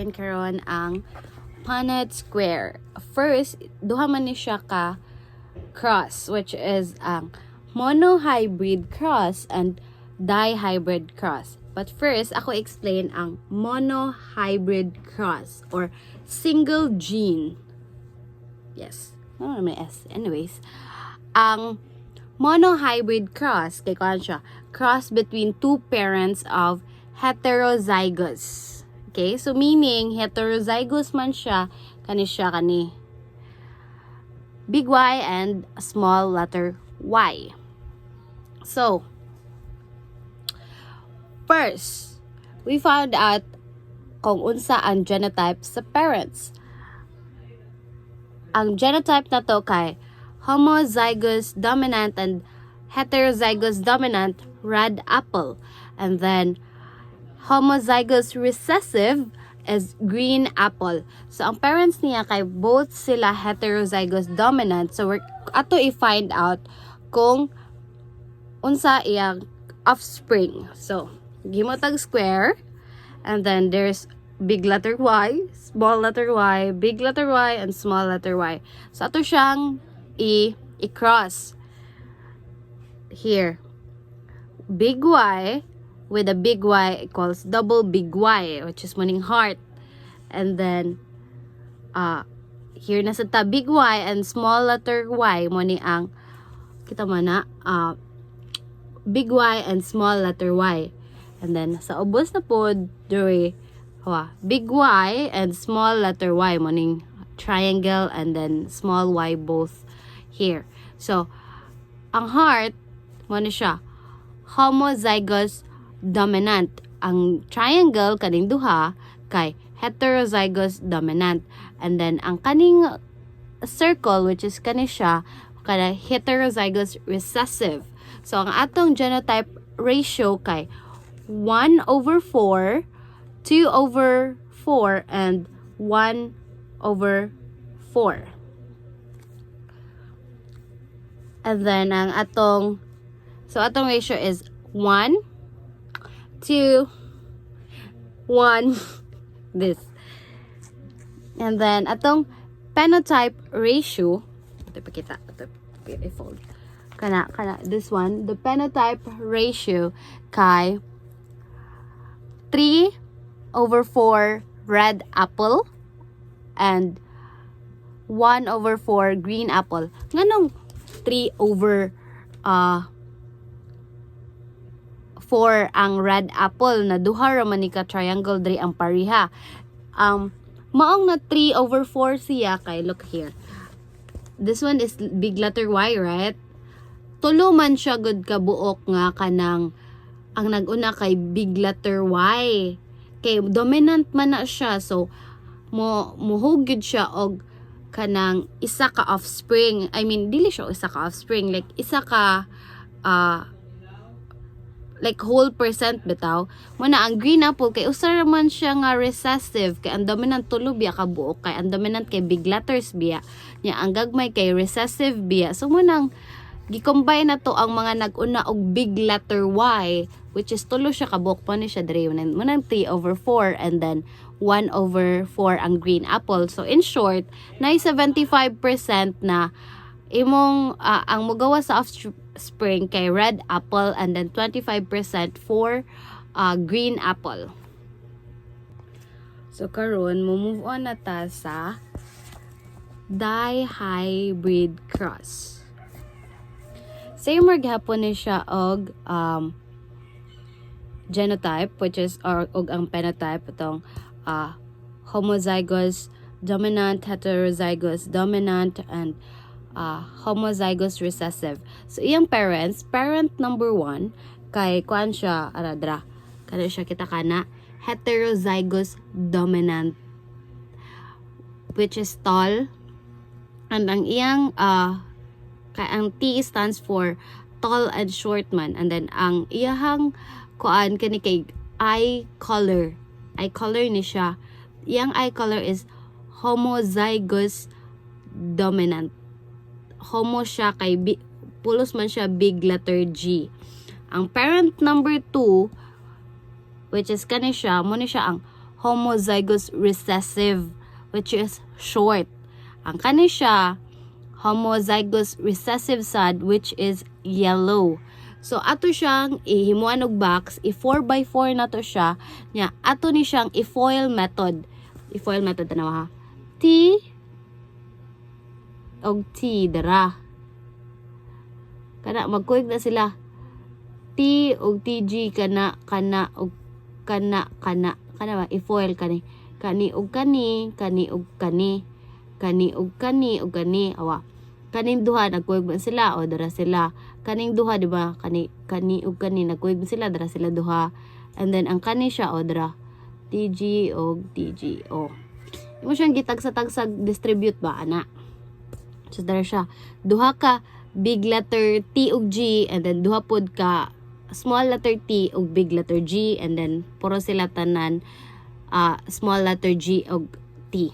explain karon ang Punnett square. First, duha man ni siya ka cross, which is ang monohybrid cross and dihybrid cross. But first, ako explain ang monohybrid cross or single gene. Yes. Oh, may S. Anyways, ang monohybrid cross, kay kuan siya, cross between two parents of heterozygous. Okay? So, meaning, heterozygous man siya, kani big Y and small letter Y. So, first, we found out kung unsa ang genotype sa parents. Ang genotype na to kay homozygous dominant and heterozygous dominant red apple. And then, homozygous recessive is green apple. So, ang parents niya kay both sila heterozygous dominant. So, we're ato i-find out kung unsa iyang offspring. So, gimotag square. And then, there's big letter Y, small letter Y, big letter Y, and small letter Y. So, ato siyang i-cross. Here. Big Y with a big Y equals double big Y, which is meaning heart. And then, here na sa ta, big Y and small letter Y, meaning ang, kita mo na, big Y and small letter Y. And then, sa ubos na po, big Y and small letter Y, meaning triangle and then small Y both here. So, ang heart, muna siya, homozygous dominant. Ang triangle, kaning duha, kay heterozygous dominant. And then, ang kaning circle, which is kani siya, kada heterozygous recessive. So, ang atong genotype ratio kay 1/4, 2/4, and 1/4. And then, ang atong ratio is 1, 2, 1, this. And then, atong phenotype ratio, ito pakita, ito i-fold. This one, the phenotype ratio kay 3/4 red apple and 1/4 green apple. Nganong 3/4 ang red apple na duha ra man ni ka triangle diri ang pariha. Maong na 3/4 siya kay look here. This one is big letter Y, right? Tulo man siya good ka buok nga kanang ang nag-una kay big letter Y. Kay dominant man na siya, so muhugid siya og kanang isa ka offspring. I mean, dili siya isa ka offspring, like isa ka like whole percent bitaw. Muna ang green apple kay usa man siya nga recessive, kay ang dominant tulo biya ka buok, kay ang dominant kay big letters biya. Nya ang gagmay kay recessive biya. So munang gi-combine na to ang mga nag-una og big letter Y, which is tulo siya ka buok pa ni siya diri. Munang 3/4 and then 1/4 ang green apple. So in short, na 75% na imong ang mugawa sa offspring kay red apple and then 25% for green apple. So karon mo move on na ta sa dihybrid cross. Same or gihapon ni siya og genotype, which is og ang phenotype itong homozygous dominant, heterozygous dominant, and homozygous recessive. So iyang parents, parent number 1 kay kuan siya aradra. Kana siya kita kana heterozygous dominant, which is tall, and ang iyang kay ang T stands for tall and short man, and then ang iyahang kuan kani kay eye color. Eye color ni siya. Iyang eye color is homozygous dominant. Homo siya kay pulos man siya big letter G. Ang parent number 2, which is kani siya, mo ni siya ang homozygous recessive, which is short. Ang kani siya, homozygous recessive sad, which is yellow. So, ato siyang ihimuan og box, i-4x4 na to siya, nya, ato ni siyang i-foil method. I-foil method, tanawa ha. T, og T, dara. Kana, magkuig na sila. T, og TG, kana, og kana ba, i-foil kani. Kani, og kani, kani, og kani. Kani, og kani, og kani, awa. Kaning duha, nagkuig ba sila, o dara sila. Kaning duha, di ba, kani, og kani, nagkuig ba sila, dara sila duha. And then, ang kani siya, o dara. TG, og TG, o. Imo siyang gitag-sa-tagsag distribute ba, ana? So, dara siya. Duha ka big letter T ug G, and then duha pod ka small letter T ug big letter G, and then puro sila tanan small letter G ug T.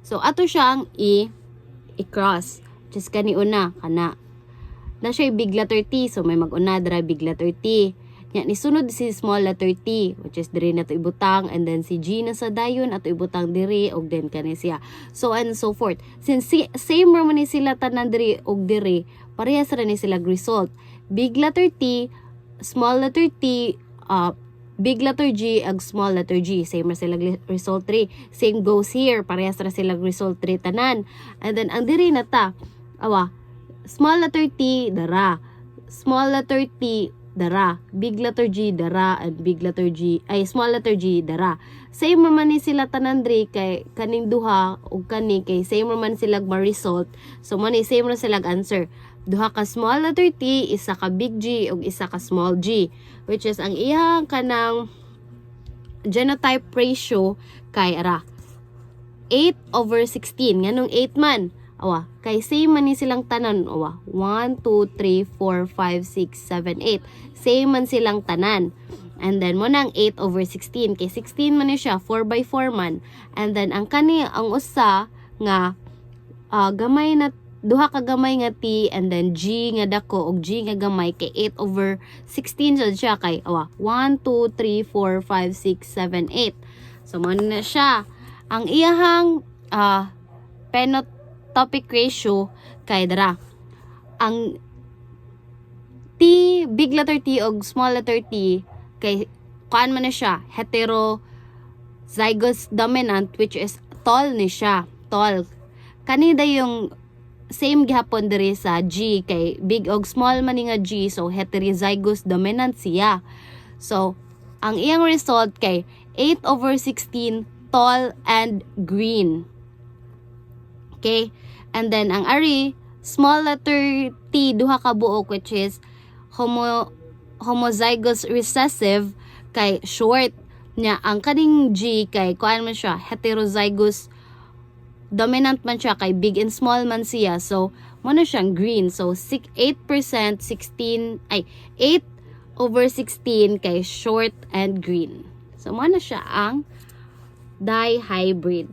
So, ato siyang i-cross. Just kani una, kana. Na siya big letter T, so may mag-una dara big letter T. Nya ni sunod si small letter T, which is diri na to ibutang, and then si G na sa dayon ato ibutang diri og then kani siya. So and so forth. Since same ra man ni sila tanan diri og diri, parehas ra ni sila result. Big letter T, small letter T, big letter G ag small letter G, same ra sila result 3. Same goes here, parehas ra sila result 3 tanan. And then ang diri na ta, awa, small letter T dara, small letter T dara, big letter G dara, and big letter G ay small letter G dara. Same man ni sila tanan diri kay kaning duha ug kani kay same man sila ma-result. So man ni same ra sila answer. Duha ka small letter T, isa ka big G ug isa ka small G, which is ang iyang kanang genotype ratio kay ara 8/16. Nganong 8 man? Awa, kay same man ni silang tanan. Awa, 1, 2, 3, 4, 5, 6, 7, 8. Same man silang tanan. And then, mo nang 8/16. Kay 16 man ni siya, 4x4 man. And then, ang kani, ang usa nga, gamay na, duha ka gamay nga T, and then G nga dako, og G nga gamay, kay 8/16 siya kay, awa, 1, 2, 3, 4, 5, 6, 7, 8. So, mo na siya. Ang iyahang, phenotypic ratio kay dara. Ang T, big letter T og small letter T kay kuan man na siya, heterozygous dominant, which is tall ni siya, tall. Kanida yung same gihapon diri sa G kay big og small man ni nga G, so heterozygous dominant siya. So ang iyang result kay 8/16, tall and green. Okay? And then, ang ari, small letter T, duha ka buok, which is homozygous recessive, kay short. Nya, ang kaning G, kay, kuan man siya, heterozygous dominant man siya, kay big and small man siya. So, mo na siyang green. So, 8%, 8/16, kay short and green. So, mo na siya ang dihybrid.